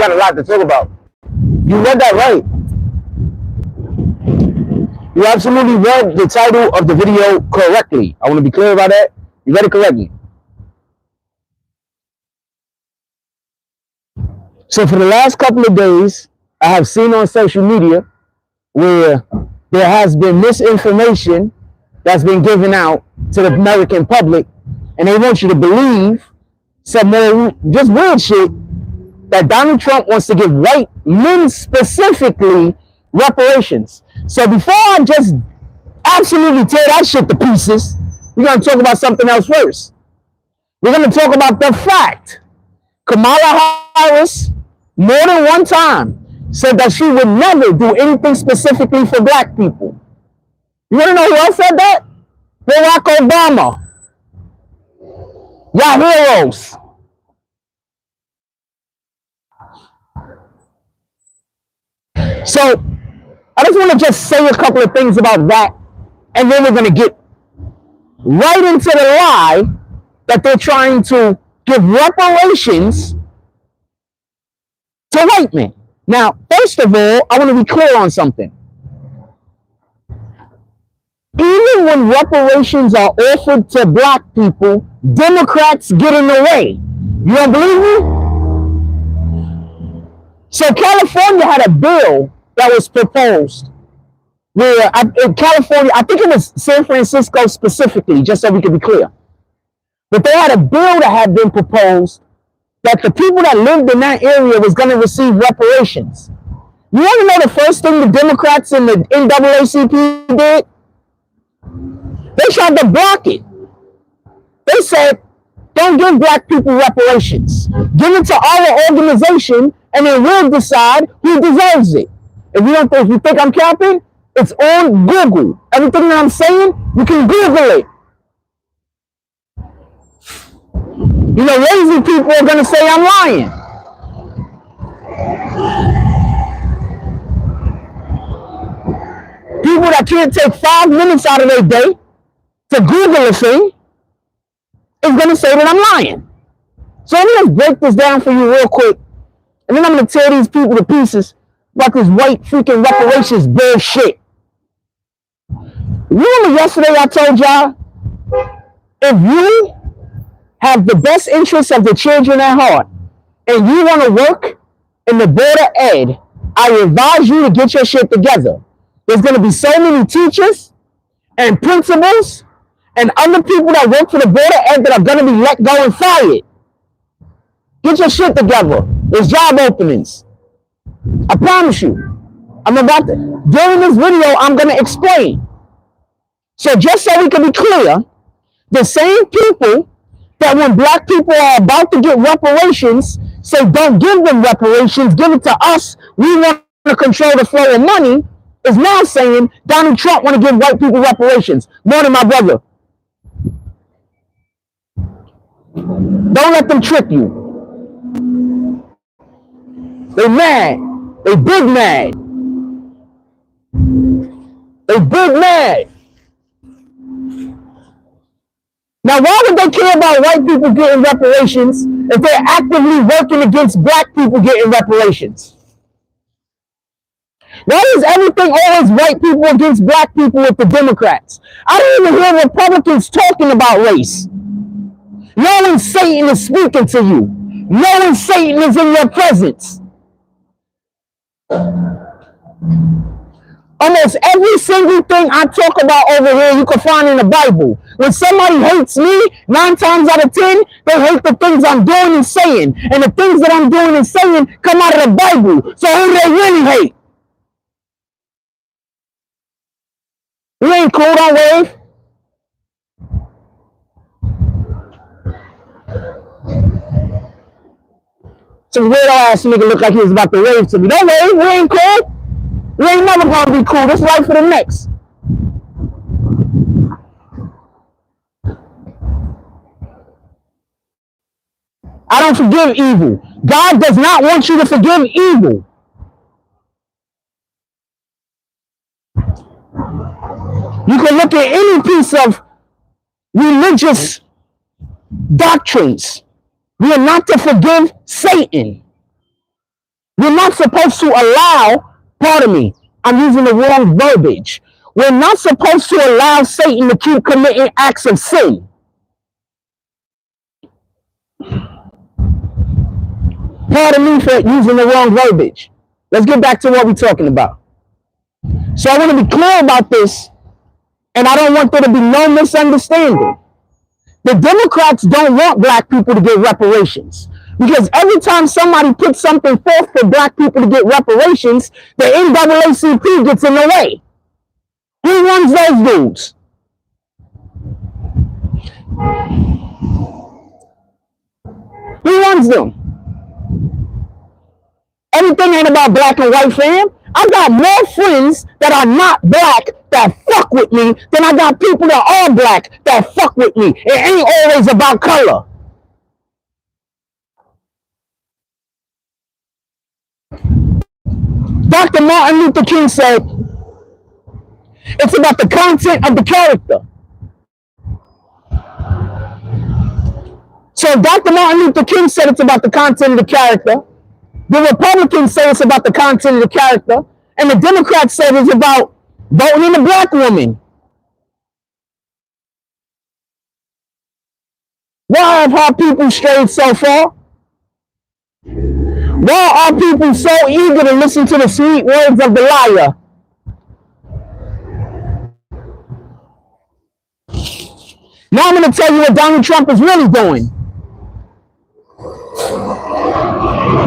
got a lot to talk about. You read that right. You absolutely read the title of the video correctly. I want to be clear about that. You read it correctly. So for the last couple of days, I have seen on social media where there has been misinformation that's been given out to the American public, and they want you to believe some more just weird shit that Donald Trump wants to give white men specifically reparations. So before I just absolutely tear that shit to pieces, we're going to talk about something else first. We're going to talk about the fact Kamala Harris, more than one time, said that she would never do anything specifically for black people. You want to know who else said that? Barack Obama. Y'all heroes. So, I just want to just say a couple of things about that, and then we're going to get right into the lie that they're trying to give reparations to white men. Now, first of all, I want to be clear on something. Even when reparations are offered to black people, Democrats get in the way. You don't believe me? So California had a bill that was proposed where in California, I think it was San Francisco specifically, just so we can be clear. But they had a bill that had been proposed that the people that lived in that area was going to receive reparations. You want to know the first thing the Democrats and the NAACP did? They tried to block it. They said, don't give black people reparations. Give it to our organization, and then we'll decide who deserves it. If you think I'm capping, it's on Google. Everything that I'm saying, you can Google it. You know, lazy people are going to say I'm lying. People that can't take 5 minutes out of their day to Google a thing is going to say that I'm lying. So let me just break this down for you real quick, and then I'm going to tear these people to pieces about this white freaking reparations bullshit. Remember yesterday I told y'all, if you have the best interests of the children at heart, and you want to work in the Board of Ed, I advise you to get your shit together. There's going to be so many teachers and principals and other people that work for the Board of Ed that are going to be let go and fired. Get your shit together. There's job openings. I promise you. During this video, I'm going to explain. So just so we can be clear, the same people that when black people are about to get reparations say don't give them reparations, give it to us, we want to control the flow of money, is now saying Donald Trump want to give white people reparations. Morning, my brother. Don't let them trick you. They mad. They big mad. They big mad. Now, why would they care about white people getting reparations if they're actively working against black people getting reparations? Why is everything always white people against black people with the Democrats? I don't even hear Republicans talking about race. Knowing Satan is speaking to you. Knowing Satan is in your presence. Almost every single thing I talk about over here, you can find in the Bible. When somebody hates me, 9 times out of 10, they hate the things I'm doing and saying. And the things that I'm doing and saying come out of the Bible. So who do they really hate? You ain't cool, don't wave. Some weird ass nigga looked like he was about to wave to me. Don't wave, we ain't cool. We ain't never gonna be cool. This life for the next. I don't forgive evil. God does not want you to forgive evil. You can look at any piece of religious doctrines. We are not to forgive Satan. We're not supposed to allow, pardon me, I'm using the wrong verbiage. We're not supposed to allow Satan to keep committing acts of sin. Pardon me for using the wrong verbiage. Let's get back to what we're talking about. So I want to be clear about this, and I don't want there to be no misunderstanding. The Democrats don't want black people to get reparations. Because every time somebody puts something forth for black people to get reparations, the NAACP gets in the way. Who runs those dudes? Who runs them? Everything ain't about black and white, fam. I got more friends that are not black that fuck with me than I got people that are black that fuck with me. It ain't always about color. Dr. Martin Luther King said, it's about the content of the character. So Dr. Martin Luther King said it's about the content of the character. The Republicans say it's about the content of the character. And the Democrats say it's about voting in a black woman. Why have our people strayed so far? Why are people so eager to listen to the sweet words of the liar? Now I'm going to tell you what Donald Trump is really doing.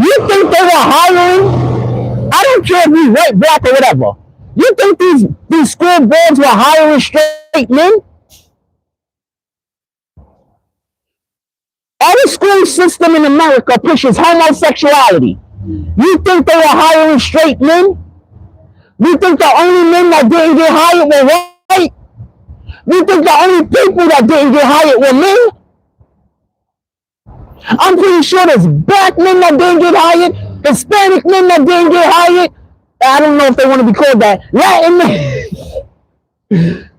You think they were hiring? I don't care if you white, black, or whatever. You think these school boards were hiring straight men? Our school system in America pushes homosexuality. You think they were hiring straight men? You think the only men that didn't get hired were white? You think the only people that didn't get hired were men? I'm pretty sure there's black men that didn't get hired, Hispanic men that didn't get hired. I don't know if they want to be called that. Latin men.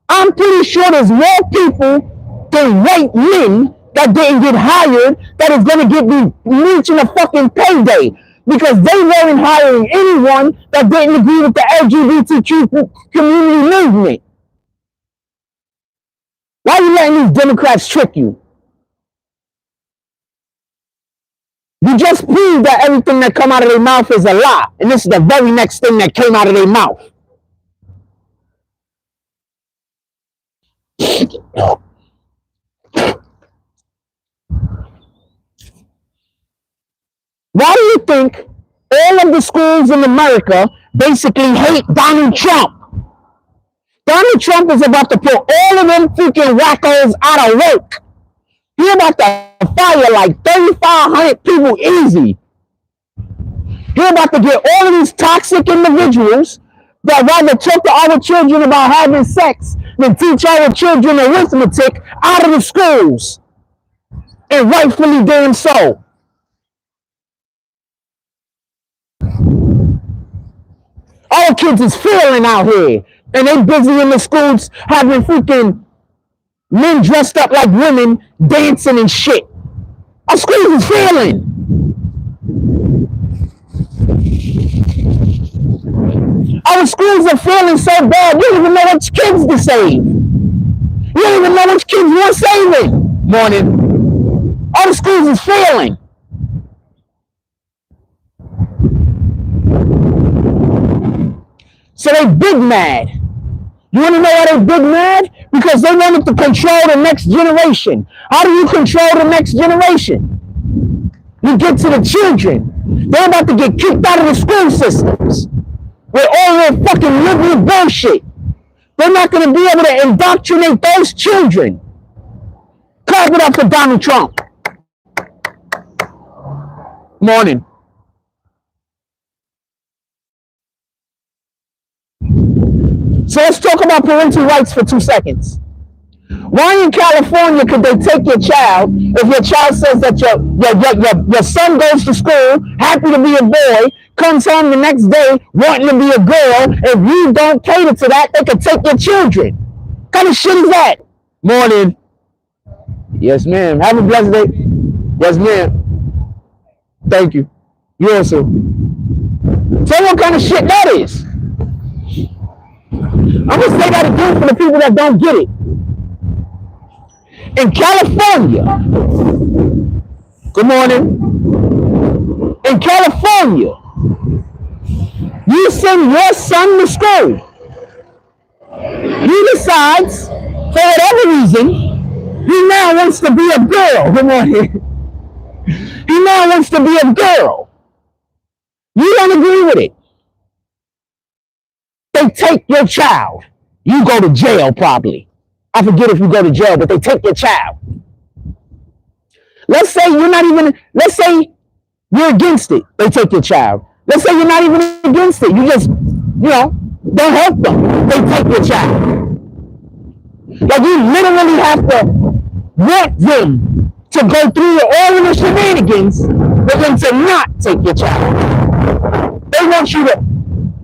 I'm pretty sure there's more people than white men that didn't get hired that is going to be reaching a fucking payday because they weren't hiring anyone that didn't agree with the LGBTQ community movement. Why are you letting these Democrats trick you? You just proved that everything that come out of their mouth is a lie. And this is the very next thing that came out of their mouth. Why do you think all of the schools in America basically hate Donald Trump? Donald Trump is about to put all of them freaking wackos out of work. He's about to fire like 3,500 people easy. He's about to get all of these toxic individuals that rather talk to our children about having sex than teach our children arithmetic out of the schools. And rightfully damn so. Our kids is failing out here. And they busy in the schools having freaking men dressed up like women dancing and shit. Our schools is failing. Our schools are failing so bad, you don't even know which kids to save. You don't even know which kids you're saving. Morning. Our schools is failing. So they big mad. You want to know why they big mad? Because they wanted to control the next generation. How do you control the next generation? You get to the children. They're about to get kicked out of the school systems with all their fucking liberal bullshit. They're not going to be able to indoctrinate those children. Clap it up for Donald Trump. Morning. So let's talk about parental rights for 2 seconds. Why in California could they take your child if your child says that your son goes to school, happy to be a boy, comes home the next day wanting to be a girl, if you don't cater to that, they could take your children. What kind of shit is that? Morning. Yes, ma'am. Have a blessed day. Yes, ma'am. Thank you. You also. Tell me what kind of shit that is. I'm gonna say that again for the people that don't get it. In California, good morning. In California, you send your son to school. He decides, for whatever reason, he now wants to be a girl. Good morning. He now wants to be a girl. You don't agree with it. They take your child. You go to jail probably. I forget if you go to jail, but they take your child. Let's say let's say you're against it. They take your child. Let's say you're not even against it. You just, don't help them. They take your child. Like you literally have to want them to go through all of the shenanigans for them to not take your child. They want you to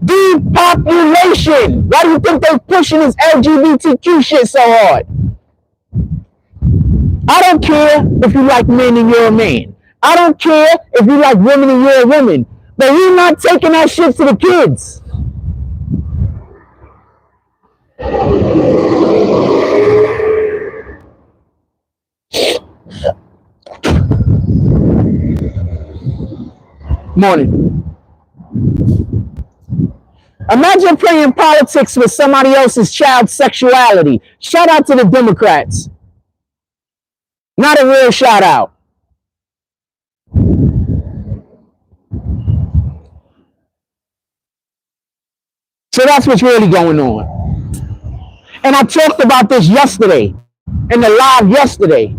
depopulation. Why do you think they're pushing this LGBTQ shit so hard? I don't care if you like men and you're a man. I don't care if you like women and you're a woman. But you're not taking that shit to the kids. Morning. Imagine playing politics with somebody else's child's sexuality. Shout out to the Democrats. Not a real shout out. So that's what's really going on. And I talked about this yesterday, in the live yesterday.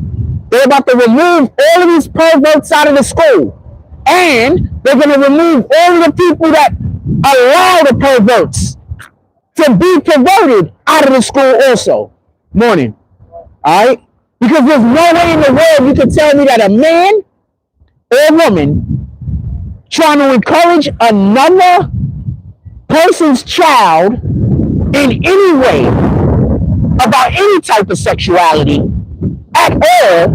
They're about to remove all of these perverts out of the school. And they're going to remove all of the people that allow the perverts to be perverted out of the school also. Morning. All right? Because there's no way in the world you can tell me that a man or a woman trying to encourage another person's child in any way about any type of sexuality at all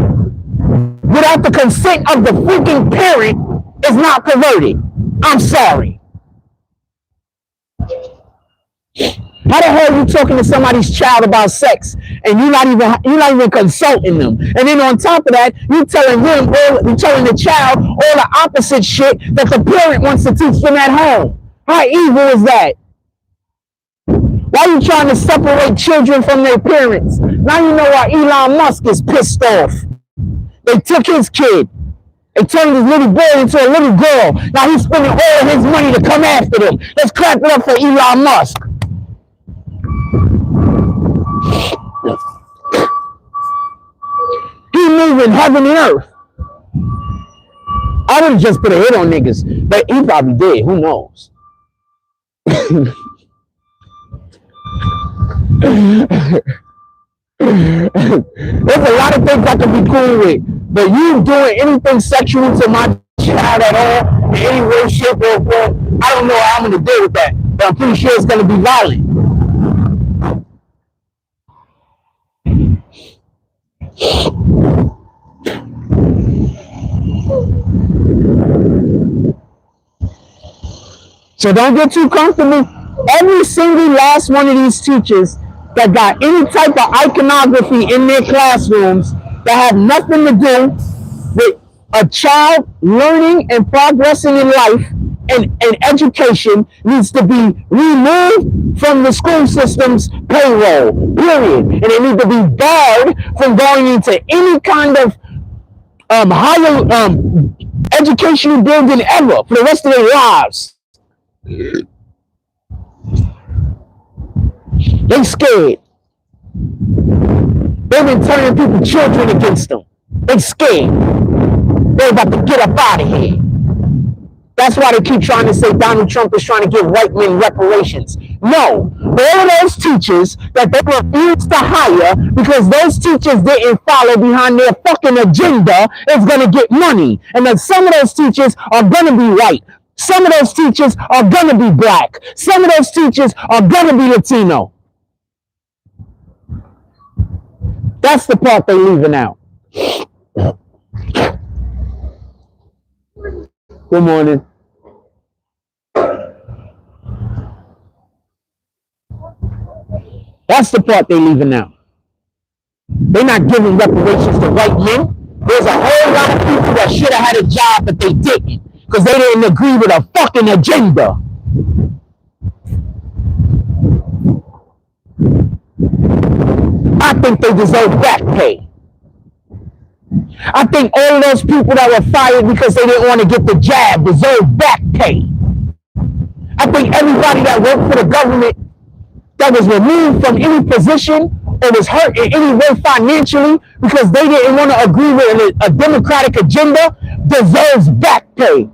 without the consent of the freaking parent is not perverted. I'm sorry. How the hell are you talking to somebody's child about sex and you're not even consulting them? And then on top of that, you're telling the child all the opposite shit that the parent wants to teach them at home. How evil is that? Why are you trying to separate children from their parents? Now you know why Elon Musk is pissed off. They took his kid. They turned his little boy into a little girl. Now he's spending all of his money to come after them. Let's clap it up for Elon Musk. He moving heaven and earth. I would have just put a hit on niggas, but he probably did. Who knows? There's a lot of things I can be cool with, but you doing anything sexual to my child at all, in any way, shape, or form, I don't know how I'm going to deal with that, but I'm pretty sure it's going to be violent. So don't get too comfortable. Every single last one of these teachers that got any type of iconography in their classrooms that have nothing to do with a child learning and progressing in life and education needs to be removed from the school system's payroll, period. And they need to be barred from going into any kind of higher educational building ever for the rest of their lives. They scared. They've been turning people's children against them. They scared. They're about to get up out of here. That's why they keep trying to say Donald Trump is trying to give white men reparations. No, all of those teachers that they refused to hire because those teachers didn't follow behind their fucking agenda is going to get money. And then some of those teachers are going to be white. Some of those teachers are going to be black. Some of those teachers are going to be Latino. That's the part they're leaving out. Good morning. That's the part they're leaving out. They're not giving reparations to white men. There's a whole lot of people that should have had a job, but they didn't because they didn't agree with a fucking agenda. I think they deserve back pay. I think all those people that were fired because they didn't want to get the jab deserve back pay. I think everybody that worked for the government that was removed from any position or was hurt in any way financially because they didn't want to agree with a democratic agenda deserves back pay.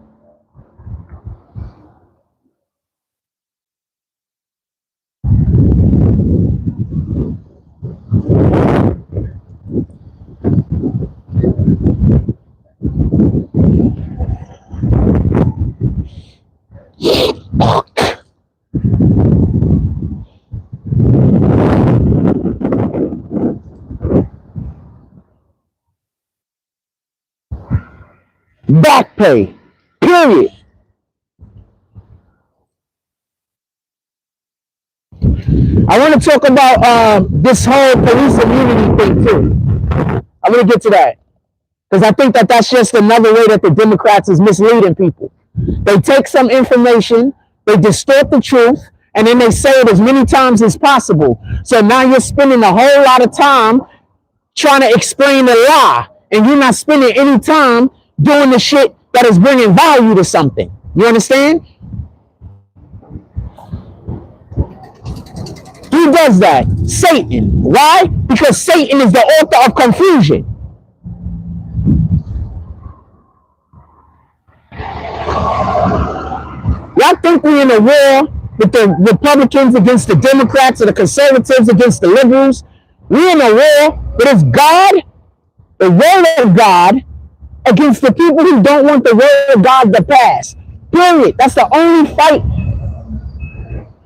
Back pay. Period. I want to talk about this whole police immunity thing too. I'm going to get to that because I think that that's just another way that the Democrats is misleading people. They take some information, they distort the truth, and then they say it as many times as possible. So now you're spending a whole lot of time trying to explain the lie, and you're not spending any time doing the shit that is bringing value to something. You understand? Who does that? Satan. Why? Because Satan is the author of confusion. Y'all think we're in a war with the Republicans against the Democrats or the conservatives against the liberals? We're in a war, but it's God, the word of God, against the people who don't want the word of God to pass. Period. That's the only fight.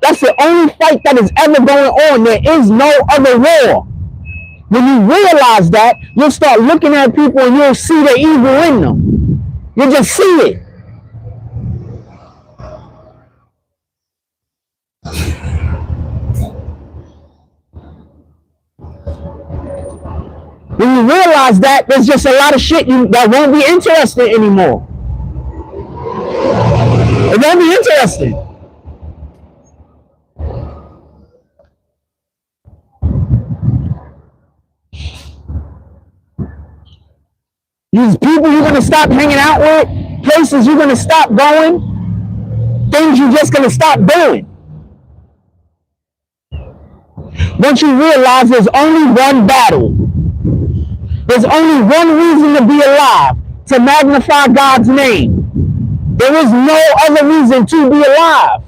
That's the only fight that is ever going on. There is no other war. When you realize that, you'll start looking at people and you'll see the evil in them. You just see it. When you realize that, there's just a lot of shit that won't be interesting anymore. It won't be interesting. These people you're going to stop hanging out with, places you're going to stop going, things you're just going to stop doing. Once you realize there's only one battle, there's only one reason to be alive, to magnify God's name. There is no other reason to be alive.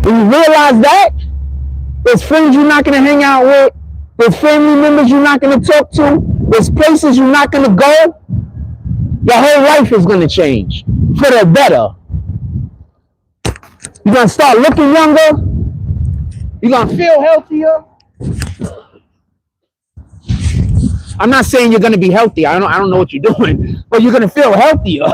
When you realize that, there's friends you're not going to hang out with, there's family members you're not going to talk to, there's places you're not going to go, your whole life is going to change for the better. You're going to start looking younger. You're going to feel healthier. I'm not saying you're going to be healthy. I don't know what you're doing, but you're going to feel healthier.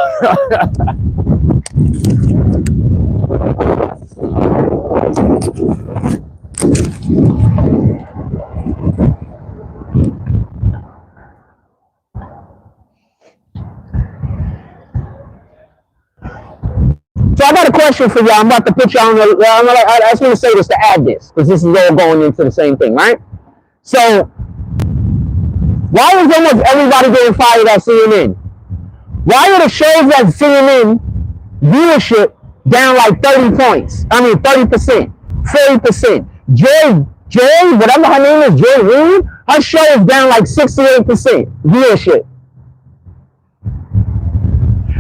So I got a question for y'all. I'm about to put y'all on the. I just want to say this to add this because this is all going into the same thing, right? So why is almost everybody getting fired at CNN? Why are the shows at CNN viewership down like 30 points? I mean 30%, 40%. Joy, whatever her name is, Joy Reid, her show is down like 68% viewership.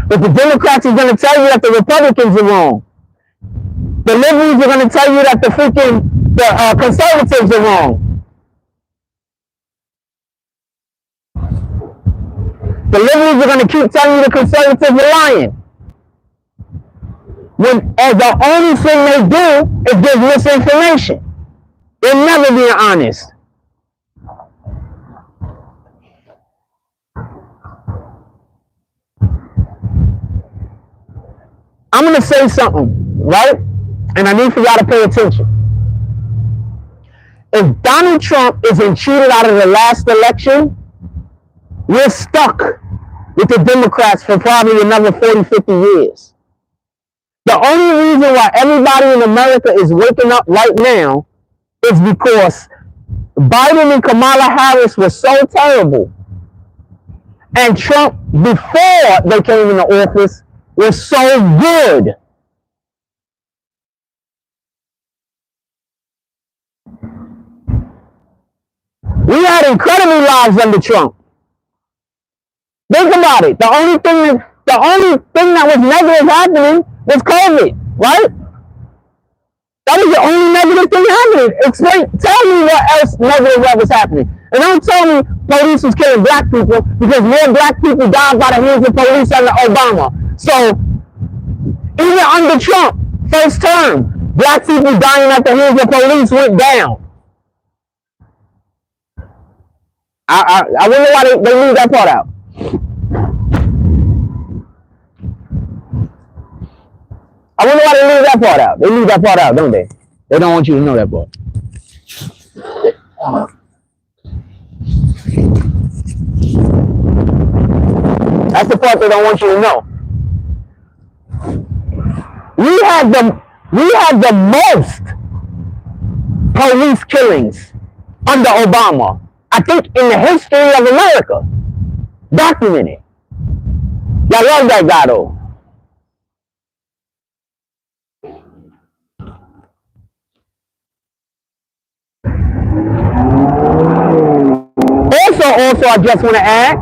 But the Democrats are going to tell you that the Republicans are wrong. The liberals are going to tell you that the conservatives are wrong. The liberals are going to keep telling you the conservatives are lying. When the only thing they do is give misinformation. They're never being honest. I'm going to say something. right? And I need for y'all to pay attention. If Donald Trump isn't cheated out of the last election, we're stuck with the Democrats for probably another 40, 50 years. The only reason why everybody in America is waking up right now is because Biden and Kamala Harris were so terrible. And Trump, before they came into office, was so good. We had incredible lives under Trump. Think about it. The only thing that was negative happening was COVID, right? That was the only negative thing happening. Tell me what else negative was happening. And don't tell me police was killing black people, because more black people died by the hands of police under Obama. So even under Trump, first term, black people dying at the hands of police went down. I wonder why they leave that part out. I wonder why they leave that part out. They leave that part out, don't they? They don't want you to know that part. That's the part they don't want you to know. We had the most police killings under Obama, I think, in the history of America. Documented. Y'all love that guy though. Also, I just want to add,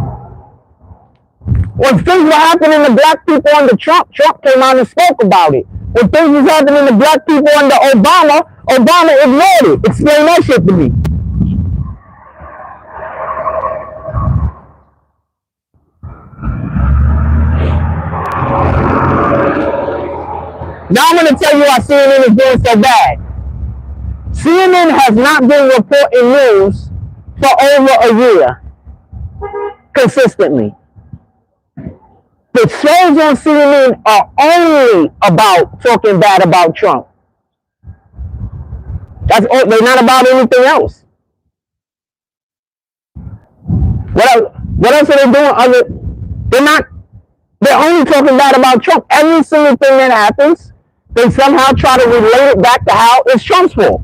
when things were happening to black people under Trump, Trump came out and spoke about it. When things was happening to black people under Obama, Obama ignored it. Explain that shit to me. Now I'm going to tell you why CNN is doing so bad. CNN has not been reporting news for over a year, consistently. The shows on CNN are only about talking bad about Trump. That's all. They're not about anything else. What else are they doing? They're only talking bad about Trump. Every single thing that happens, they somehow try to relate it back to how it's Trump's fault.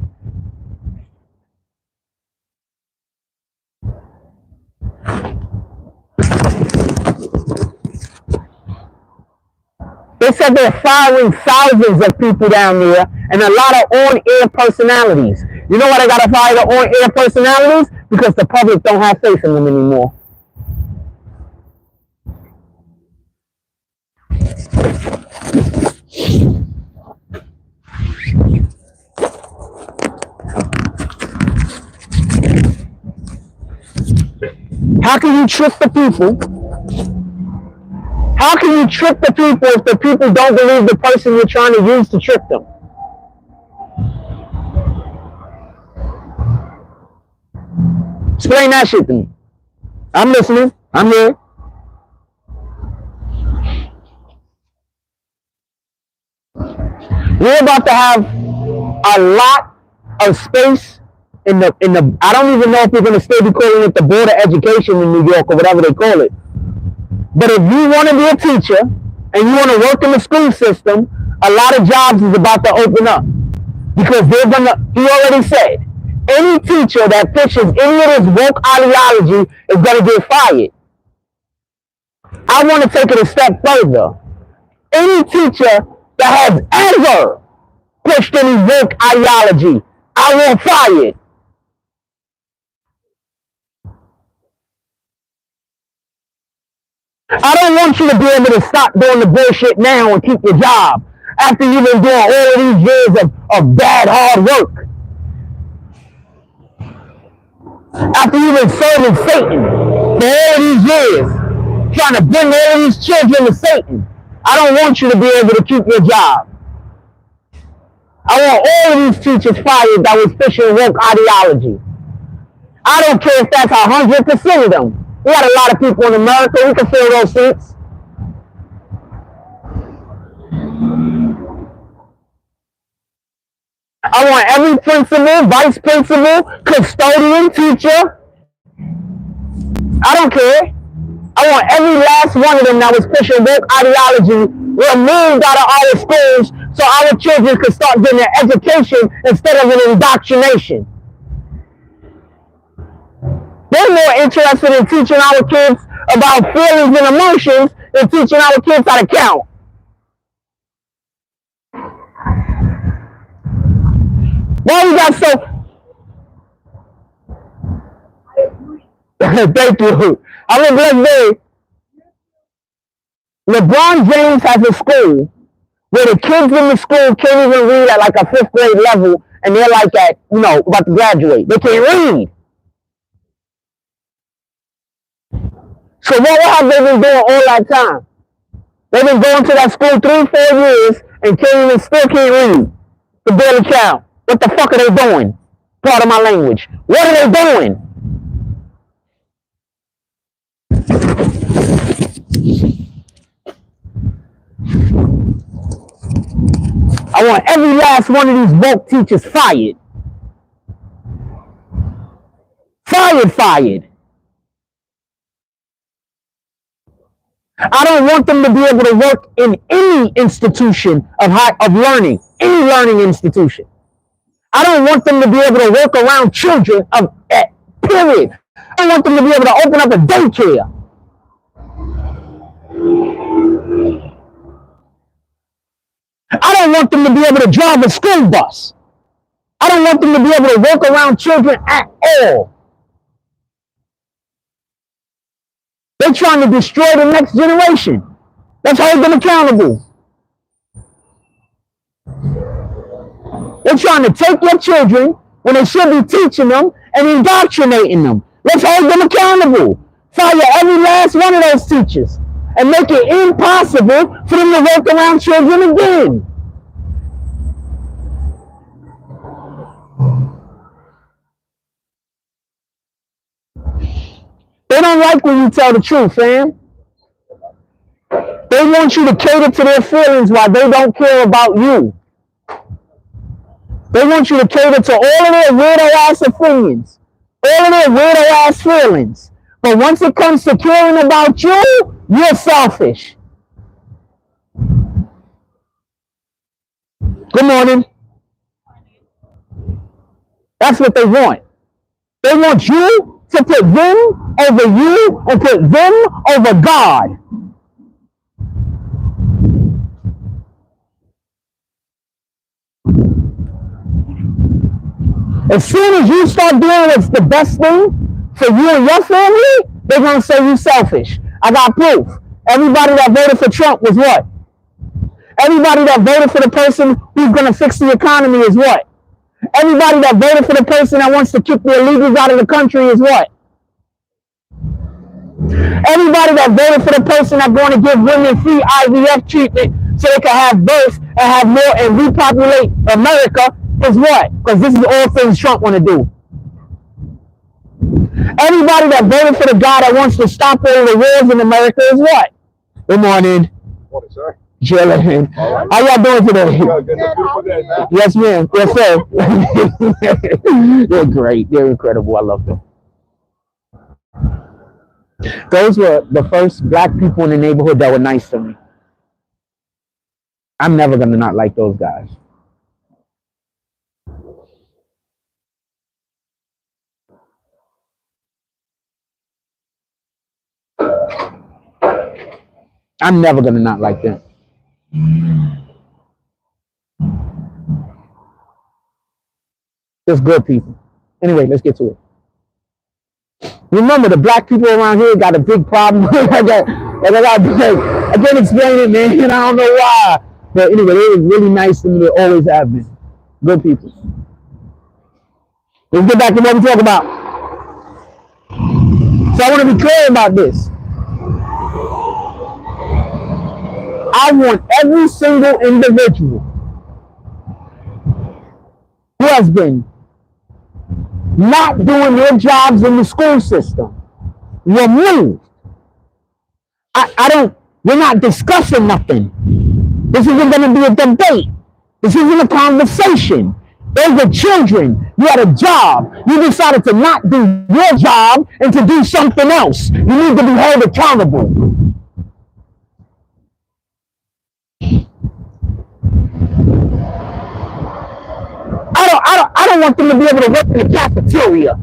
They said they're firing thousands of people down there and a lot of on-air personalities. You know why they gotta fire the on-air personalities? Because the public don't have faith in them anymore. How can you trick the people? How can you trick the people if the people don't believe the person you're trying to use to trick them? Explain that shit to me. I'm listening. I'm here. We're about to have a lot of space in the I don't even know if we're going to still be calling it the Board of Education in New York or whatever they call it. But if you want to be a teacher and you want to work in the school system, a lot of jobs is about to open up. Because he already said, any teacher that pushes any of this woke ideology is going to get fired. I want to take it a step further. Any teacher that has ever pushed any woke ideology, I want fired. I don't want you to be able to stop doing the bullshit now and keep your job after you've been doing all of these years of bad, hard work. After you've been serving Satan for all of these years, trying to bring all of these children to Satan. I don't want you to be able to keep your job. I want all of these teachers fired that was pushing woke ideology. I don't care if that's 100% of them. We got a lot of people in America. We can fill those seats. I want every principal, vice principal, custodian, teacher. I don't care. I want every last one of them that was pushing woke ideology removed out of our schools so our children could start getting an education instead of an indoctrination. They're more interested in teaching our kids about feelings and emotions than teaching our kids how to count. Why we got so... Thank you. I'm a blessed day. LeBron James has a school where the kids in the school can't even read at like a 5th grade level, and they're like at, about to graduate. They can't read. So what have they been doing all that time? They've been going to that school 3-4 years and still can't read. To barely count. What the fuck are they doing? Part of my language. What are they doing? I want every last one of these woke teachers fired. Fired. I don't want them to be able to work in any institution of learning, any learning institution. I don't want them to be able to work around children period. I don't want them to be able to open up a daycare. I don't want them to be able to drive a school bus. I don't want them to be able to work around children at all. They're trying to destroy the next generation. Let's hold them accountable. They're trying to take your children when they should be teaching them and indoctrinating them. Let's hold them accountable. Fire every last one of those teachers and make it impossible for them to work around children again. They don't like when you tell the truth, fam. They want you to cater to their feelings while they don't care about you. They want you to cater to all of their weirdo-ass opinions, all of their weirdo-ass feelings. But once it comes to caring about you, you're selfish. Good morning. That's what they want. They want you to put them over you and put them over God. As soon as you start doing what's the best thing for you and your family, they're going to say you selfish. I got proof. Everybody that voted for Trump was what? Everybody that voted for the person who's going to fix the economy is what? Everybody that voted for the person that wants to kick the illegals out of the country is what? Everybody that voted for the person that's going to give women free IVF treatment so they can have birth and have more and repopulate America is what? Because this is all things Trump want to do. Everybody that voted for the guy that wants to stop all the wars in America is what? Good morning. Morning, sir. Chilling. Right. How y'all doing today? Yes, ma'am. Yes, sir. They're great. They're incredible. I love them. Those were the first black people in the neighborhood that were nice to me. I'm never going to not like those guys. I'm never going to not like them. Just good people. Anyway, let's get to it. Remember, the black people around here got a big problem. I can't explain it, man. I don't know why. But anyway, they were really nice to me. They always have been. Good people. Let's get back to what we talk about. So I want to be clear about this. I want every single individual who has been not doing their jobs in the school system removed. We're not discussing nothing. This isn't going to be a debate. This isn't a conversation. Those are children. You had a job. You decided to not do your job and to do something else. You need to be held accountable. I don't want them to be able to work in the cafeteria.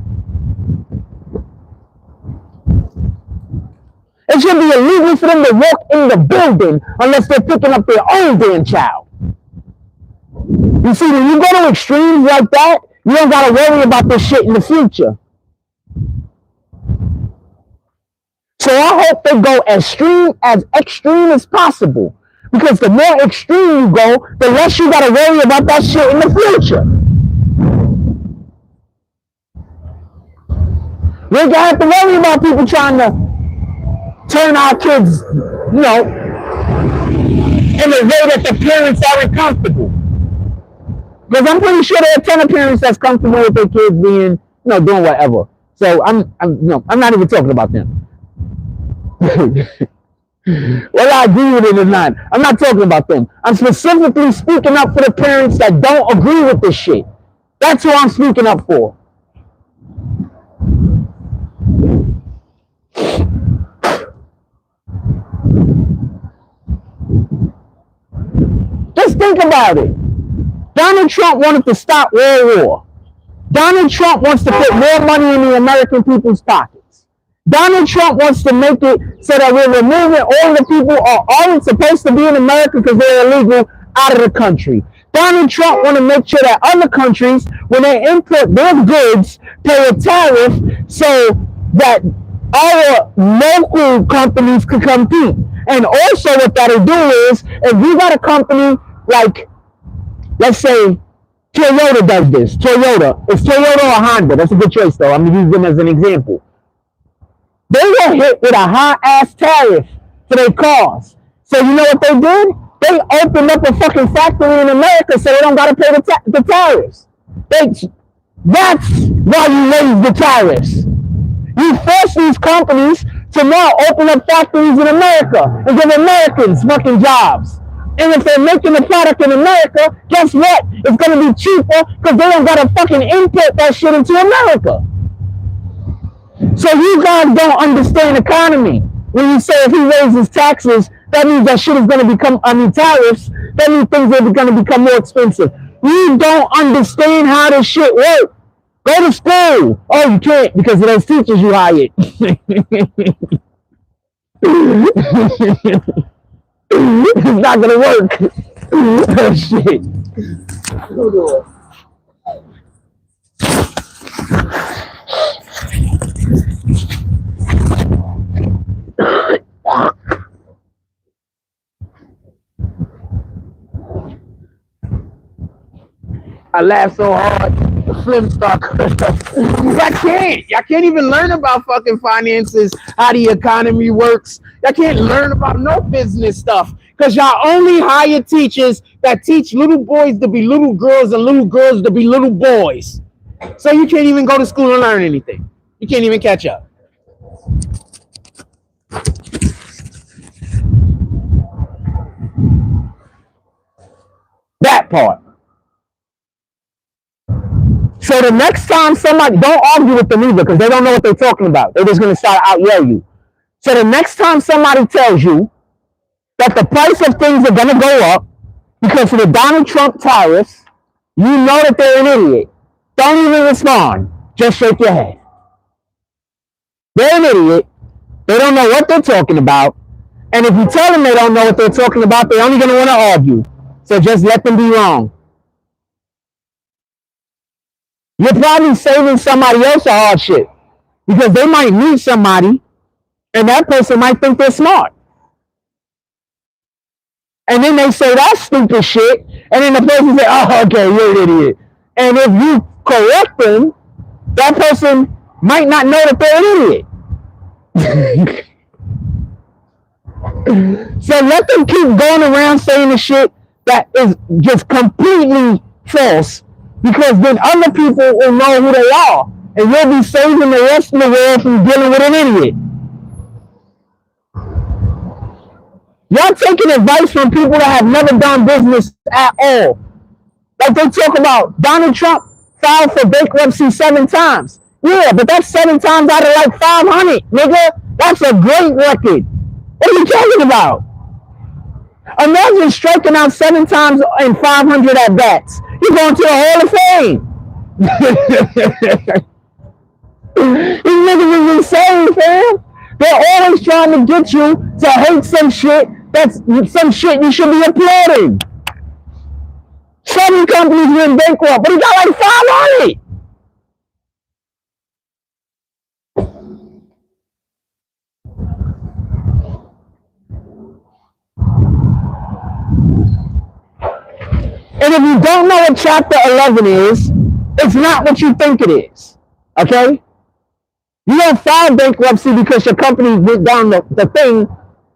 It should be illegal for them to walk in the building unless they're picking up their own damn child. You see, when you go to extremes like that, you don't got to worry about this shit in the future. So I hope they go as extreme as possible. Because the more extreme you go, the less you got to worry about that shit in the future. We ain't have to worry about people trying to turn our kids, in a way that the parents aren't comfortable. Because I'm pretty sure there are a ton of parents that's comfortable with their kids being, doing whatever. So I'm not even talking about them. Whether I agree with it or not, I'm not talking about them. I'm specifically speaking up for the parents that don't agree with this shit. That's who I'm speaking up for. Just think about it. Donald Trump wanted to stop World War. Donald Trump wants to put more money in the American people's pockets. Donald Trump wants to make it so that we're removing all the people who aren't supposed to be in America because they're illegal out of the country. Donald Trump wants to make sure that other countries, when they import their goods, pay a tariff so that our local companies can compete. And also what that'll do is, if you got a company like, let's say, Toyota does this. It's Toyota or Honda. That's a good choice, though. I'm going to use them as an example. They were hit with a high-ass tariff for their cars. So you know what they did? They opened up a fucking factory in America so they don't got to pay the tariffs. That's why you raise the tariffs. You force these companies to now open up factories in America and give Americans fucking jobs. And if they're making the product in America, guess what? It's going to be cheaper because they don't got to fucking import that shit into America. So you guys don't understand economy. When you say if he raises taxes, that means that shit is going to become, tariffs, that means things are going to become more expensive. You don't understand how this shit works. Go to school. Oh, you can't because of those teachers you hired. It's not gonna work. Shit. I laughed so hard, the film started. I can't even learn about fucking finances, how the economy works. I can't learn about no business stuff because y'all only hire teachers that teach little boys to be little girls and little girls to be little boys. So you can't even go to school and learn anything. You can't even catch up. That part. So the next time somebody, don't argue with them either because they don't know what they're talking about. They're just going to start out yell you. So the next time somebody tells you that the price of things are going to go up because of the Donald Trump tariffs, you know that they're an idiot. Don't even respond. Just shake your head. They're an idiot. They don't know what they're talking about. And if you tell them they don't know what they're talking about, they're only going to want to argue. So just let them be wrong. You're probably saving somebody else a hardship because they might meet somebody and that person might think they're smart. And then they say that stupid shit and then the person say, oh, okay, you're an idiot. And if you correct them, that person might not know that they're an idiot. So let them keep going around saying the shit that is just completely false because then other people will know who they are and you'll be saving the rest of the world from dealing with an idiot. Y'all taking advice from people that have never done business at all. Like they talk about Donald Trump filed for bankruptcy 7 times. Yeah, but that's 7 times out of like 500, nigga. That's a great record. What are you talking about? Imagine striking out 7 times and 500 at bats. You're going to the Hall of Fame. These niggas is insane, fam. They're always trying to get you to hate some shit that's some shit you should be applauding. 7 companies went bankrupt, but he got like 500. And if you don't know what chapter 11 is, it's not what you think it is. Okay? You don't file bankruptcy because your company went down the thing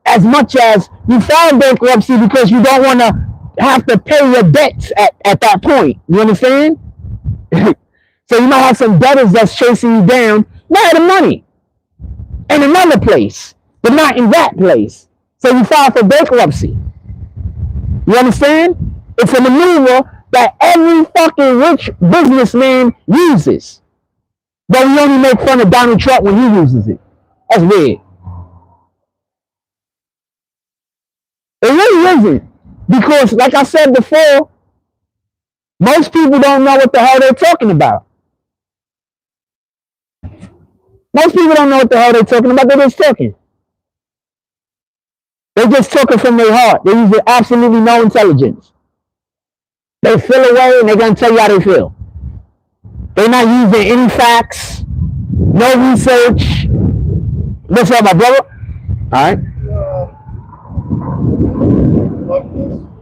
as much as you file bankruptcy because you don't want to have to pay your debts at that point. You understand? So you might have some debtors that's chasing you down, not the money, in another place, but not in that place. So you file for bankruptcy. You understand? It's a maneuver that every fucking rich businessman uses. But we only make fun of Donald Trump when he uses it. That's weird. It really isn't. Because, like I said before, most people don't know what the hell they're talking about. Most people don't know what the hell they're talking about. They're just talking. They're just talking from their heart. They use absolutely no intelligence. They feel away and they're going to tell you how they feel. They're not using any facts, no research. What's up, my brother? All right.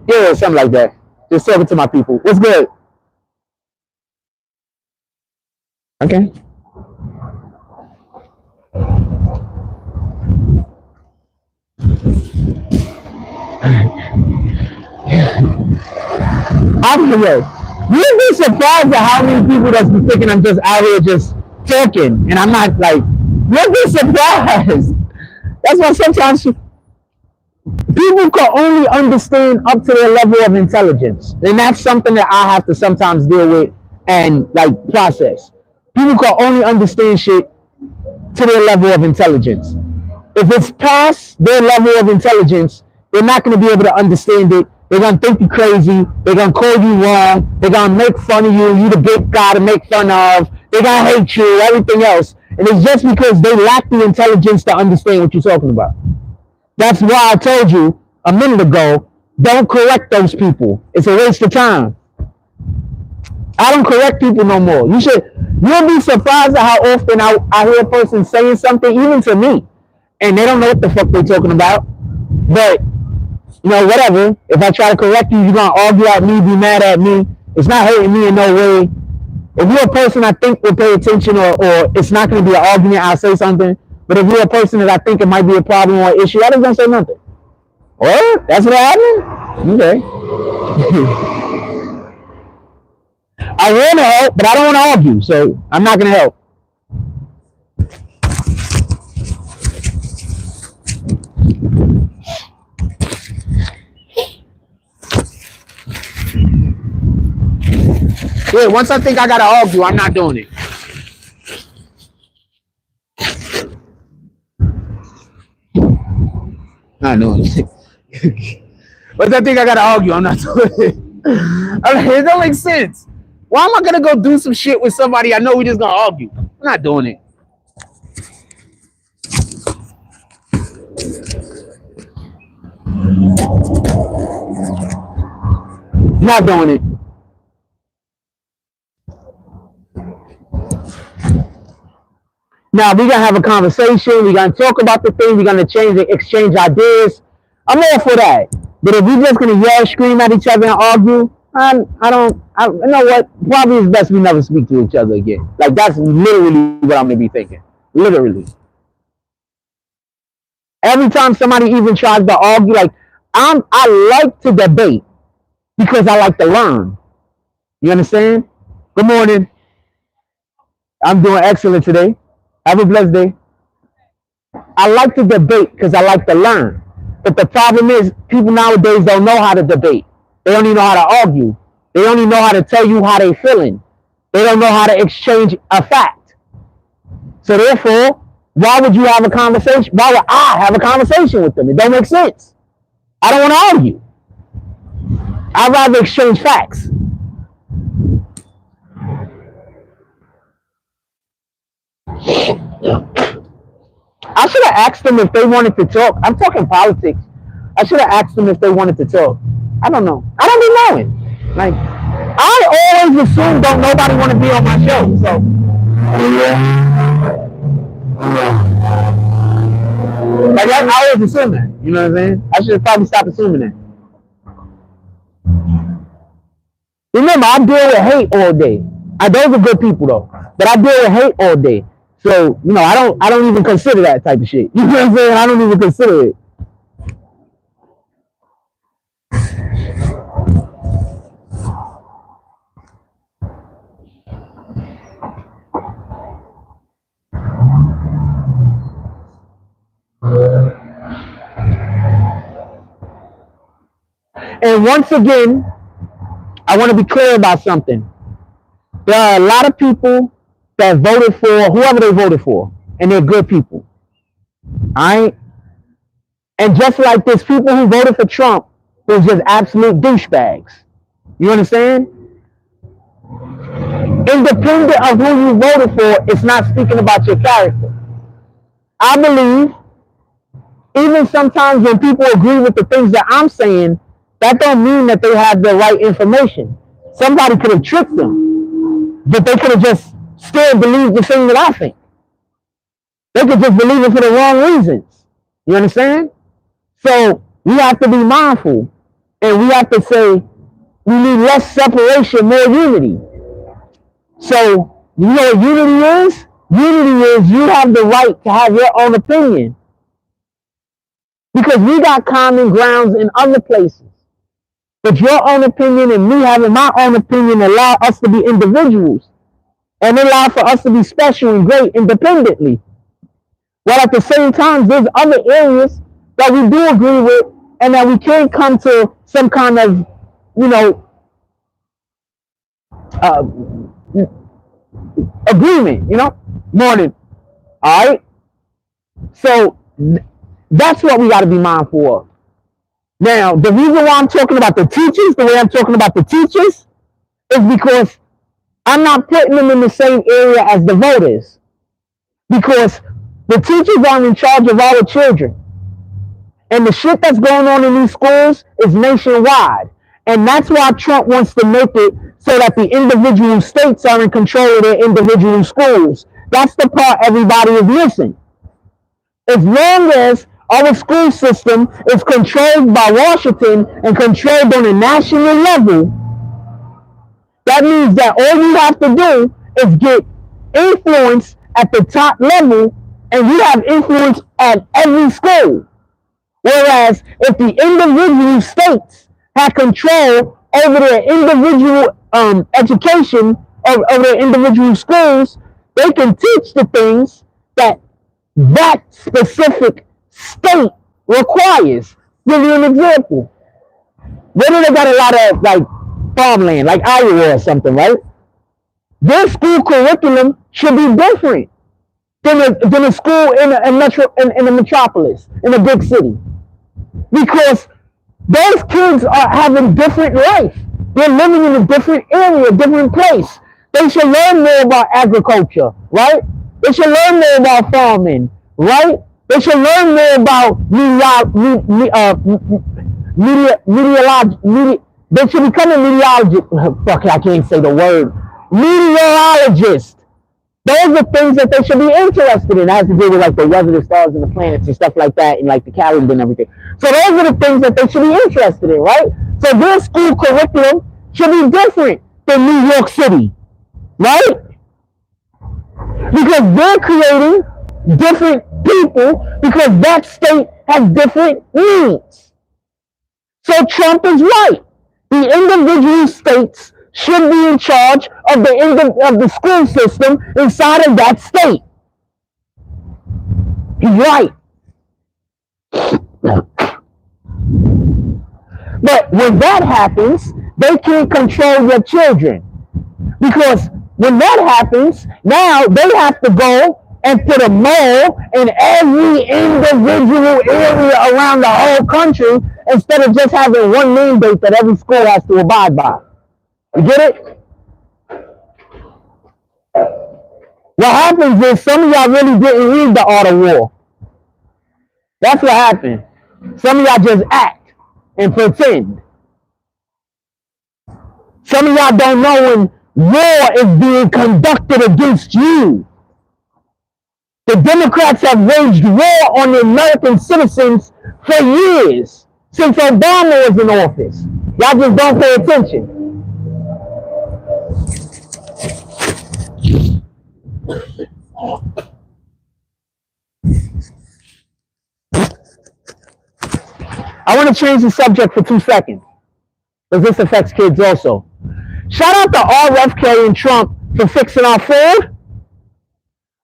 Yeah, something like that. Just talking to my people. What's good? Okay. You'd be surprised at how many people that's be thinking I'm just out here just talking, and I'm not like. You'd be surprised. That's why sometimes people can only understand up to their level of intelligence, and that's something that I have to sometimes deal with and like process. People can only understand shit to their level of intelligence. If it's past their level of intelligence, they're not going to be able to understand it. They're going to think you're crazy. They're going to call you wrong. They're going to make fun of you. You the big guy to make fun of. They're going to hate you, everything else. And it's just because they lack the intelligence to understand what you're talking about. That's why I told you a minute ago, don't correct those people. It's a waste of time. I don't correct people no more. You'll be surprised at how often I hear a person saying something, even to me, and they don't know what the fuck they're talking about. But, you know, whatever. If I try to correct you, you're going to argue at me, be mad at me. It's not hurting me in no way. If you're a person I think will pay attention or it's not going to be an argument, I'll say something. But if you're a person that I think it might be a problem or an issue, I just don't say nothing. Or that's what happened? Okay. I want to help, but I don't want to argue, so I'm not going to help. Yeah, once I think I got to argue, I'm not doing it. Not doing it. Once I think I got to argue, I'm not doing it. It don't make sense. Why am I going to go do some shit with somebody I know we just going to argue? I'm not doing it. Not doing it. Now we're gonna have a conversation. We're gonna talk about the thing. We're gonna exchange ideas. I'm all for that. But if we're just gonna yell, scream at each other, and argue, you know what? Probably it's best we never speak to each other again. Like that's literally what I'm gonna be thinking. Literally. Every time somebody even tries to argue, like I like to debate because I like to learn. You understand? Good morning. I'm doing excellent today. Have a blessed day. I like to debate because I like to learn. But the problem is people nowadays don't know how to debate. They don't even know how to argue. They only know how to tell you how they feeling. They don't know how to exchange a fact. So therefore, why would you have a conversation? Why would I have a conversation with them? It don't make sense. I don't want to argue. I'd rather exchange facts. I should have asked them if they wanted to talk. I'm talking politics. I should have asked them if they wanted to talk. I don't know. I don't be knowing. Like, I always assume don't nobody want to be on my show. So, like, I always assume that. You know what I'm saying? I should probably stop assuming that. Remember, I deal with hate all day. Those are good people though, but I deal with hate all day. So, you know, I don't even consider that type of shit. You know what I'm saying? I don't even consider it. And once again, I want to be clear about something. There are a lot of people that voted for whoever they voted for, and they're good people. Alright? And just like there's people who voted for Trump who's just absolute douchebags. You understand? Independent of who you voted for, it's not speaking about your character. I believe, even sometimes when people agree with the things that I'm saying, that don't mean that they have the right information. Somebody could have tricked them, but they could have just still believed the thing that I think. They could just believe it for the wrong reasons. You understand? So we have to be mindful, and we have to say we need less separation, more unity. So you know what unity is? Unity is you have the right to have your own opinion, because we got common grounds in other places. But your own opinion and me having my own opinion allow us to be individuals and allow for us to be special and great independently. While at the same time, there's other areas that we do agree with and that we can come to some kind of, you know, agreement, you know, more than, all right? So that's what we got to be mindful of. Now, the reason why I'm talking about the teachers, the way I'm talking about the teachers, is because I'm not putting them in the same area as the voters. Because the teachers are in charge of our children. And the shit that's going on in these schools is nationwide. And that's why Trump wants to make it so that the individual states are in control of their individual schools. That's the part everybody is missing. As long as our school system is controlled by Washington and controlled on a national level, that means that all you have to do is get influence at the top level, and you have influence at every school. Whereas if the individual states had control over their individual education of their individual schools, they can teach the things that that specific state requires. Give you an example. Where do they got a lot of like farmland, like Iowa or something, right? Their school curriculum should be different than a school in a metropolis, in a big city. Because those kids are having different life. They're living in a different area, a different place. They should learn more about agriculture, right? They should learn more about farming, right? They should learn more about they should become a meteorologist. Fuck, I can't say the word. Meteorologist. Those are things that they should be interested in. It has to do with like the weather, the stars, and the planets and stuff like that, and like the calendar and everything. So those are the things that they should be interested in, right? So their school curriculum should be different than New York City, right? Because they're creating different people because that state has different needs. So Trump is right. The individual states should be in charge of the school system inside of that state. He's right. But when that happens, they can't control your children. Because when that happens, now they have to go and put a mole in every individual area around the whole country instead of just having one mandate that every school has to abide by. You get it? What happens is some of y'all really didn't read The Art of War. That's what happened. Some of y'all just act and pretend. Some of y'all don't know when war is being conducted against you. The Democrats have waged war on the American citizens for years, since Obama was in office. Y'all just don't pay attention. I want to change the subject for 2 seconds, because this affects kids also. Shout out to RFK and Trump for fixing our food.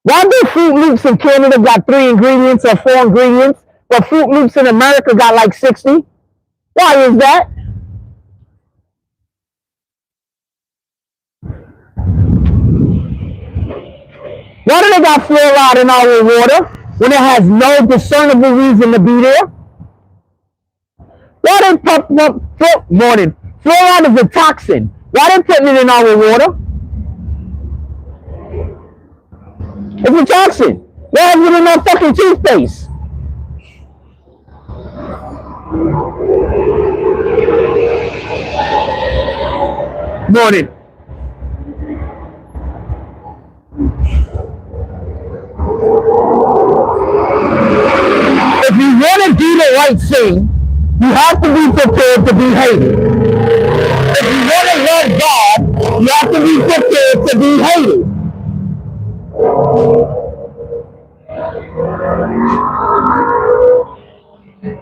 Why do Fruit Loops in Canada got 3 ingredients or 4 ingredients, but Fruit Loops in America got like 60? Why is that? Why do they got fluoride in our water when it has no discernible reason to be there? Why they pump morning? Fluoride is a toxin. Why they putting it in our water? It's a toxin. Why is it in our fucking toothpaste? Morning. If you want to do the right thing, you have to be prepared to be hated. If you want to love God, you have to be prepared to be hated.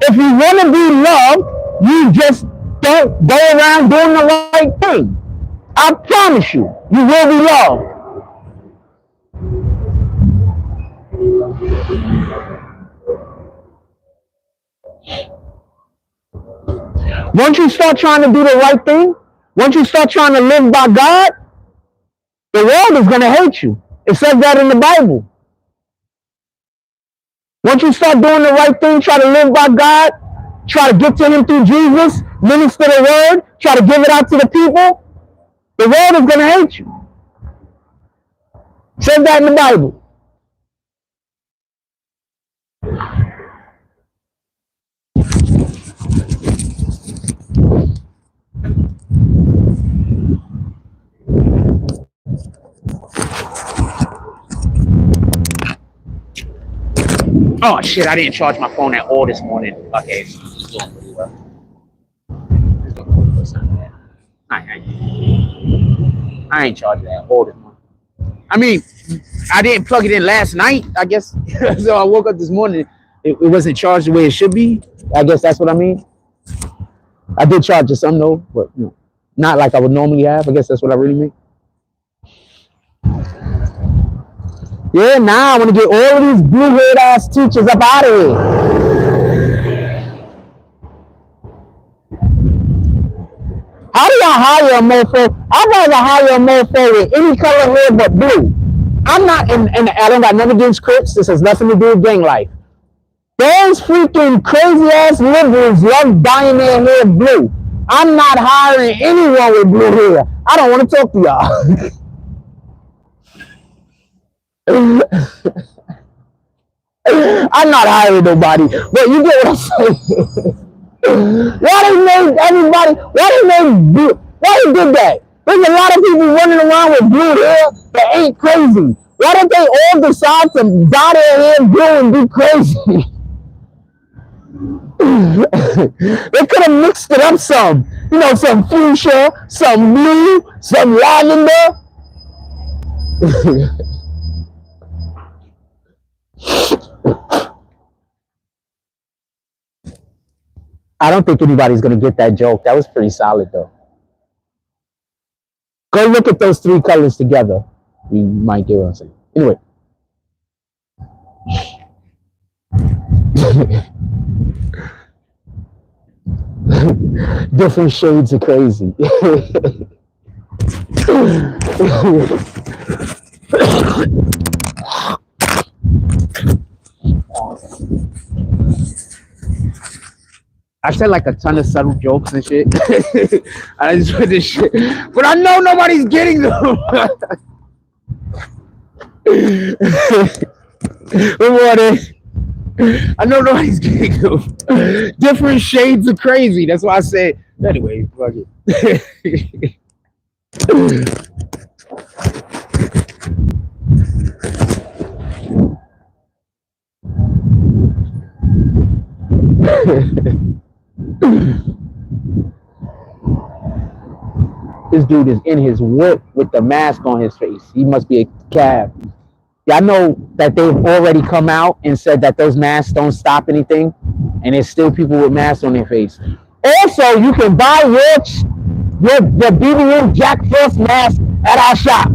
If you want to be loved, you just don't go around doing the right thing. I promise you, you will be loved. Once you start trying to do the right thing, once you start trying to live by God, the world is going to hate you. It says that in the Bible. Once you start doing the right thing, try to live by God, try to get to Him through Jesus, minister the word, try to give it out to the people, the world is going to hate you. It says that in the Bible. Oh shit, I didn't charge my phone at all this morning. Okay. I ain't charging at all this morning. I mean, I didn't plug it in last night, I guess. So I woke up this morning, it wasn't charged the way it should be. I guess that's what I mean. I did charge it some though, but you know, not like I would normally have. I guess that's what I really mean. Yeah, now I want to get all of these blue-haired ass teachers up out of here. How do y'all hire a mofo? I'd rather hire a mofo with any color hair but blue. I'm not, and I don't got nothing against Crips. This has nothing to do with gang life. Those freaking crazy ass liberals love dyeing their hair blue. I'm not hiring anyone with blue hair. I don't want to talk to y'all. I'm not hiring nobody, but you get what I'm saying. Why they made everybody? Why they did that? There's a lot of people running around with blue hair that ain't crazy. Why don't they all decide to dye their hair blue and be crazy? They could have mixed it up some, you know, some fuchsia, some blue, some lavender. I don't think anybody's going to get that joke. That was pretty solid, though. Go look at those 3 colors together. You might get what I'm saying. Anyway. Different shades of crazy. I said like a ton of subtle jokes and shit. I just put this shit, but I know nobody's getting them. I know nobody's getting them. Different shades of crazy. That's why I said. Anyway, fuck it. This dude is in his whip with the mask on his face. He must be a cab. Yeah, I know that they've already come out and said that those masks don't stop anything, and there's still people with masks on their face. Also, you can buy your BBN Jack Frost mask at our shop.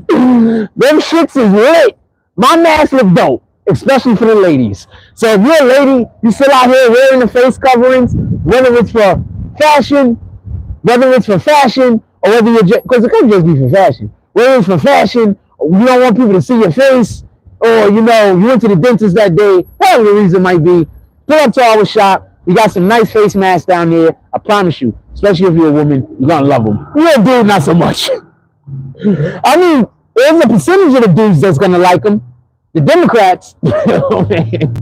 Them shits is lit. My mask look dope, especially for the ladies. So if you're a lady, you still out here wearing the face coverings, whether it's for fashion, or whether you're just, because it could just be for fashion, whether it's for fashion, or you don't want people to see your face, or you went to the dentist that day, whatever the reason might be, pull up to our shop. We got some nice face masks down there. I promise you, especially if you're a woman, you're gonna love them. You're a dude, not so much. I mean, there's a percentage of the dudes that's gonna like them. The Democrats, oh man.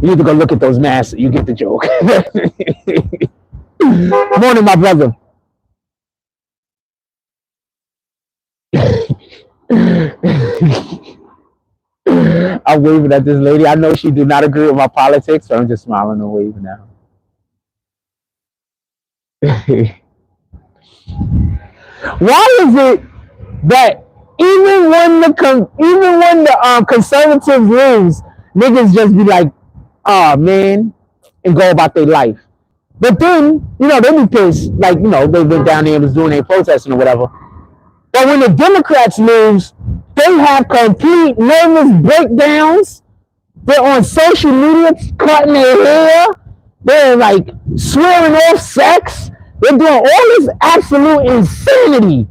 You need to go look at those masks. You get the joke. Morning, my brother. I'm waving at this lady. I know she do not agree with my politics, so I'm just smiling and waving at her. Why is it that even when the conservatives lose, niggas just be like, "Oh man," and go about their life? But then, they be pissed, like, they went down there and was doing their protesting or whatever. But when the Democrats lose, they have complete nervous breakdowns. They're on social media cutting their hair. They're like swearing off sex. They're doing all this absolute insanity.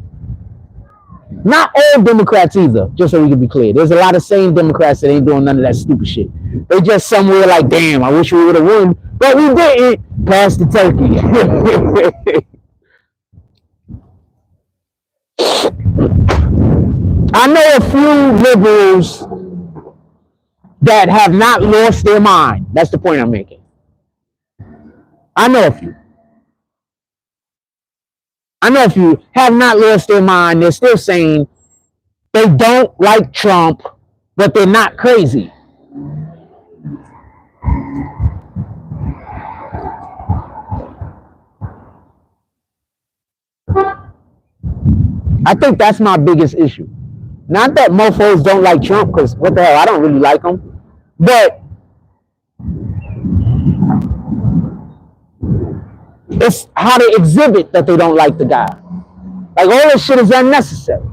Not all Democrats either, just so we can be clear. There's a lot of sane Democrats that ain't doing none of that stupid shit. They just somewhere like, damn, I wish we would have won, but we didn't. Pass the turkey. I know a few liberals that have not lost their mind. That's the point I'm making. I know a few have not lost their mind. They're still saying they don't like Trump, but they're not crazy. I think that's my biggest issue. Not that mofos don't like Trump, because what the hell, I don't really like him. But it's how they exhibit that they don't like the guy. Like, all this shit is unnecessary.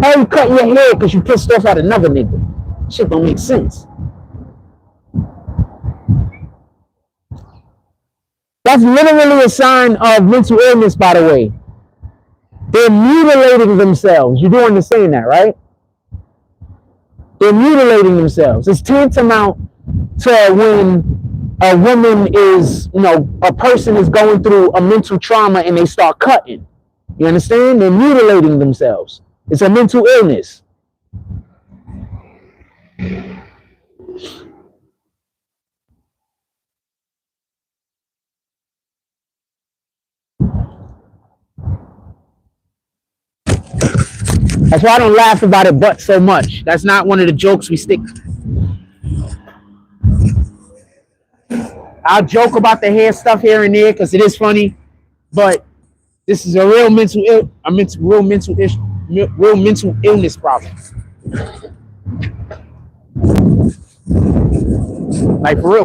How you cut your hair because you pissed off at another nigga? Shit don't make sense. That's literally a sign of mental illness, by the way. They're mutilating themselves. You do understand that, right? They're mutilating themselves. It's tantamount to when a woman is, a person is going through a mental trauma and they start cutting. You understand? They're mutilating themselves. It's a mental illness. That's why I don't laugh about it but so much. That's not one of the jokes we stick. I'll joke about the hair stuff here and there because it is funny, but this is a real mental illness problem. Like, for real.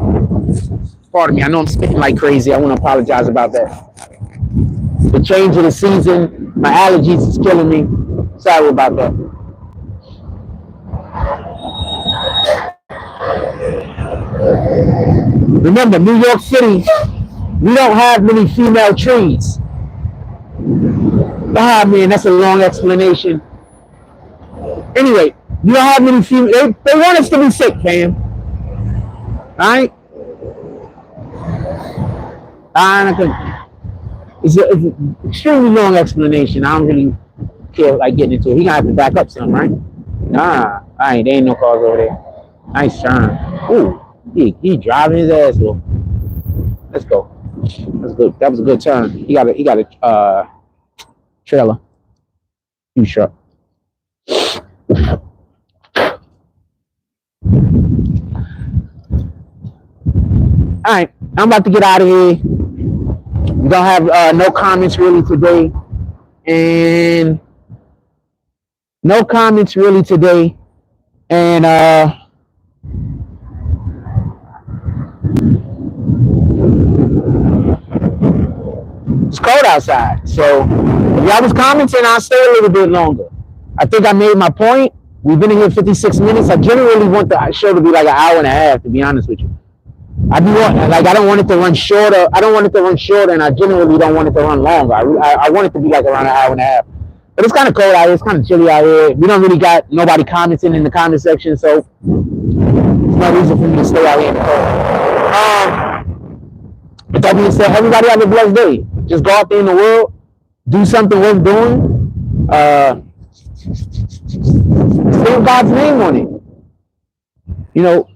Pardon me, I know I'm spitting like crazy. I want to apologize about that. The change of the season, my allergies is killing me. Sorry about that. Remember, New York City, we don't have many female trees. Ah, man, that's a long explanation. Anyway, you don't have many female. They want us to be sick, fam. All right? It's an extremely long explanation. I don't really feel like getting into it. He gonna have to back up some, right? Nah, all right, there ain't no cars over there. Nice turn. Ooh, he driving his ass off. Let's go. That's good. That was a good turn. He got a trailer. You sure? All right, I'm about to get out of here. We don't have no comments really today, and it's cold outside. So if y'all was commenting, I'll stay a little bit longer. I think I made my point. We've been in here 56 minutes. I generally want the show to be like an hour and a half, to be honest with you. I don't want it to run shorter. I don't want it to run shorter, and I generally don't want it to run longer. I want it to be like around an hour and a half. But it's kind of cold out here. It's kind of chilly out here. We don't really got nobody commenting in the comment section, so there's no reason for me to stay out here in the cold. With that being said, everybody have a blessed day. Just go out there in the world, do something worth doing. Say God's name on it. You know,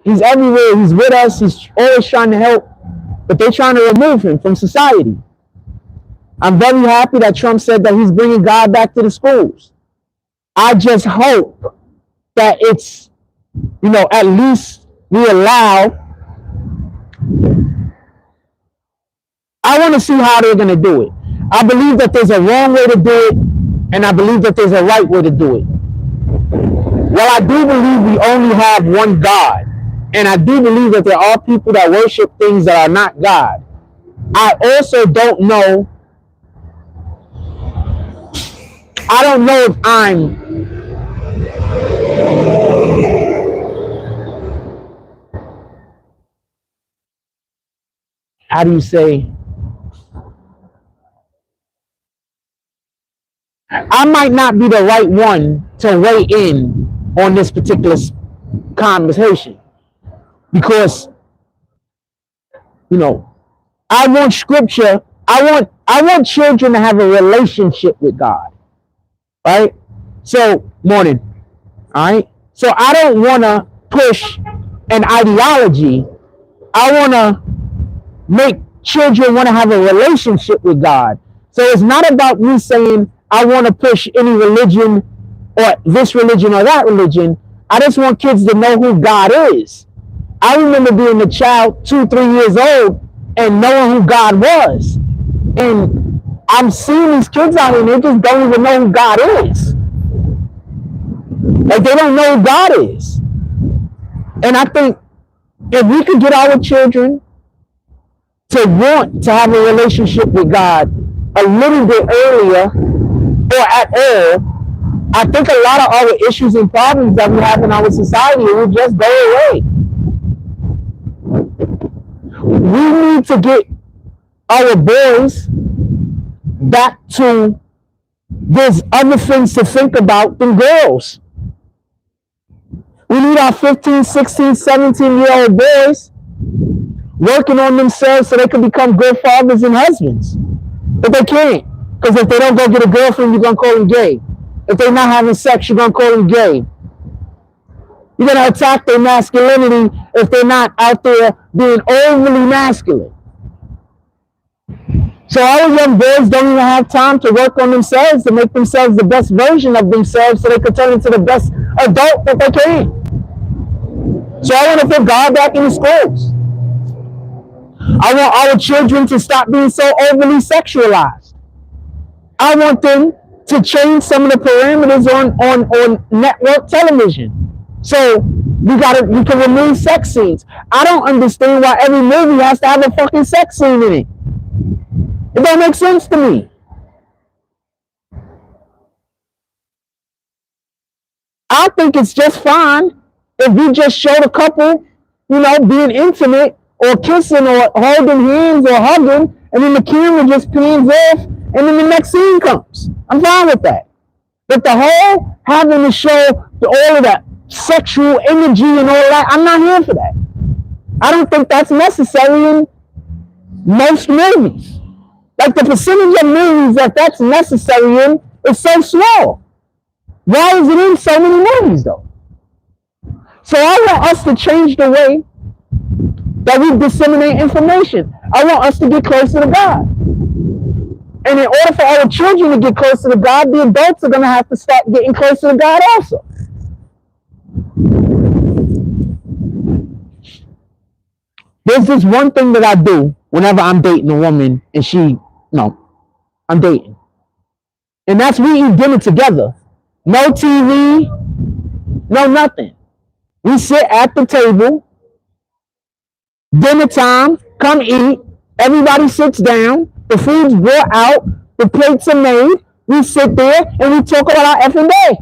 He's everywhere. He's with us. He's always trying to help, but they're trying to remove him from society. I'm very happy that Trump said that he's bringing God back to the schools. I just hope that it's, at least we allow. I want to see how they're going to do it. I believe that there's a wrong way to do it, and I believe that there's a right way to do it. Well, I do believe we only have one God. And I do believe that there are people that worship things that are not God. I also don't know. I don't know if how do you say? I might not be the right one to weigh in on this particular conversation. Because, I want scripture. I want children to have a relationship with God. Right? So, morning. All right? So I don't want to push an ideology. I want to make children want to have a relationship with God. So it's not about me saying I want to push any religion or this religion or that religion. I just want kids to know who God is. I remember being a child, 2-3 years old, and knowing who God was. And I'm seeing these kids out here, and they just don't even know who God is. Like, they don't know who God is. And I think if we could get our children to want to have a relationship with God a little bit earlier, or at all, I think a lot of our issues and problems that we have in our society will just go away. We need to get our boys back to there's other things to think about than girls. We need our 15, 16, 17-year-old boys working on themselves so they can become good fathers and husbands. But they can't. Because if they don't go get a girlfriend, you're going to call them gay. If they're not having sex, you're going to call them gay. You're going to attack their masculinity if they're not out there being overly masculine. So our young boys don't even have time to work on themselves, to make themselves the best version of themselves so they can turn into the best adult that they can. So I want to put God back in the schools. I want our children to stop being so overly sexualized. I want them to change some of the parameters on network television. So we can remove sex scenes. I don't understand why every movie has to have a fucking sex scene in it. It don't make sense to me. I think it's just fine if we just show the couple being intimate or kissing or holding hands or hugging, and then the camera just pans off, and then the next scene comes. I'm fine with that. But the whole having to show all of that sexual energy and all that, I'm not here for that. I don't think that's necessary in most movies. Like the percentage of movies that's necessary in is so small. Why is it in so many movies though? So I want us to change the way that we disseminate information. I want us to get closer to God. And in order for our children to get closer to God, the adults are going to have to start getting closer to God also. There's this one thing that I do whenever I'm dating a woman and I'm dating. And that's we eat dinner together. No TV, no nothing. We sit at the table, dinner time, come eat, everybody sits down, the food's brought out, the plates are made, we sit there and we talk about our effing day.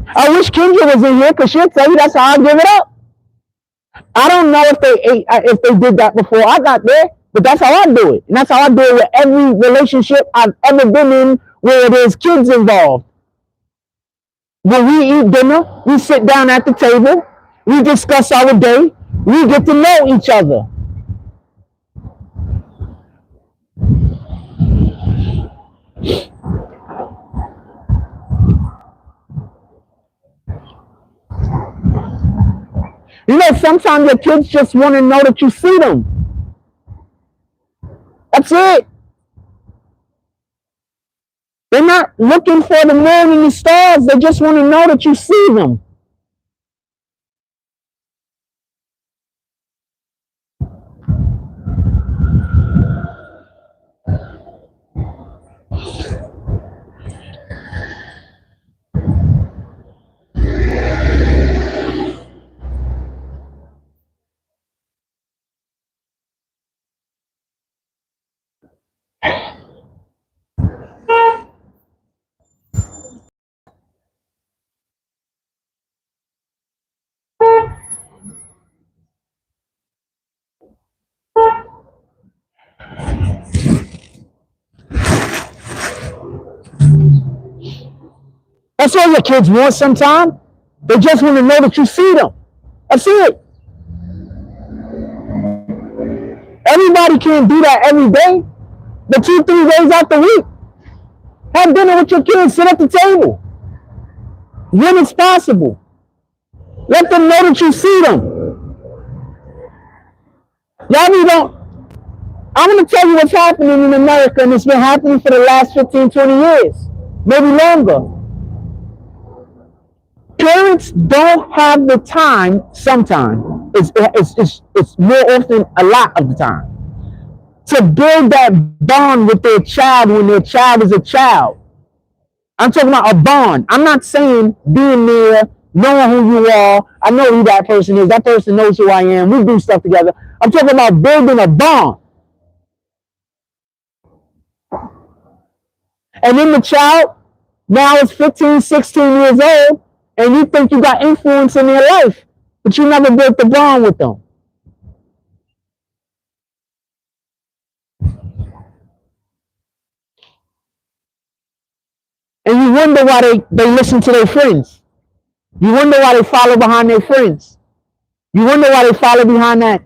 I wish Kendra was in here because she'll tell you that's how I give it up. I don't know if they did that before I got there, but that's how I do it. And that's how I do it with every relationship I've ever been in where there's kids involved. When we eat dinner, we sit down at the table, we discuss our day, we get to know each other. Sometimes your kids just want to know that you see them. That's it. They're not looking for the moon and the stars. They just want to know that you see them. That's all your kids want sometimes. They just want to know that you see them. That's it. Everybody can't do that every day, but 2-3 days out the week. Have dinner with your kids, sit at the table. When it's possible. Let them know that you see them. I'm going to tell you what's happening in America, and it's been happening for the last 15, 20 years, maybe longer. Parents don't have the time sometimes, it's more often a lot of the time, to build that bond with their child when their child is a child. I'm talking about a bond. I'm not saying being there, knowing who you are. I know who that person is. That person knows who I am. We do stuff together. I'm talking about building a bond. And then the child now is 15, 16 years old, and you think you got influence in their life, but you never built the bond with them. And you wonder why they listen to their friends. You wonder why they follow behind their friends. You wonder why they follow behind that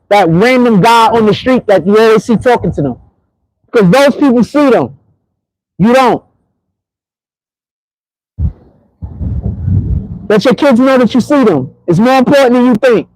random guy on the street that you always see talking to them. Because those people see them. You don't. Let your kids know that you see them. It's more important than you think.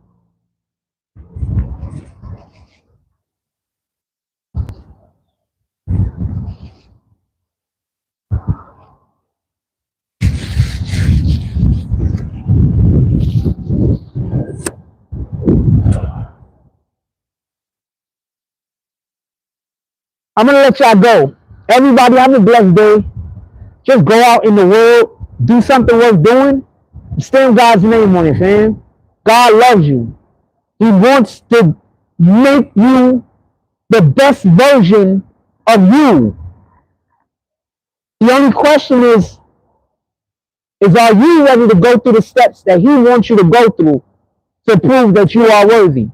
I'm going to let y'all go. Everybody have a blessed day. Just go out in the world, do something worth doing, stand God's name on it, fam. God loves you. He wants to make you the best version of you. The only question is is, are you ready to go through the steps that he wants you to go through to prove that you are worthy?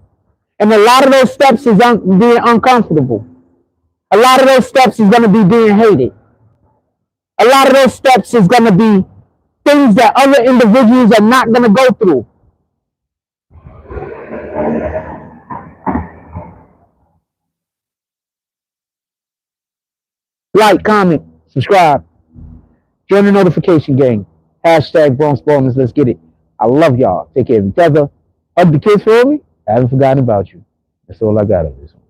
And a lot of those steps is being uncomfortable. A lot of those steps is going to be being hated. A lot of those steps is going to be things that other individuals are not going to go through. Like, comment, subscribe, join the notification gang. Hashtag Bronx Bonus. Let's get it. I love y'all. Take care of each other. Hug the kids for me. I haven't forgotten about you. That's all I got of this one.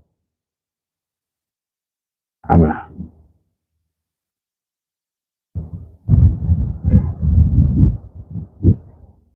I'm out.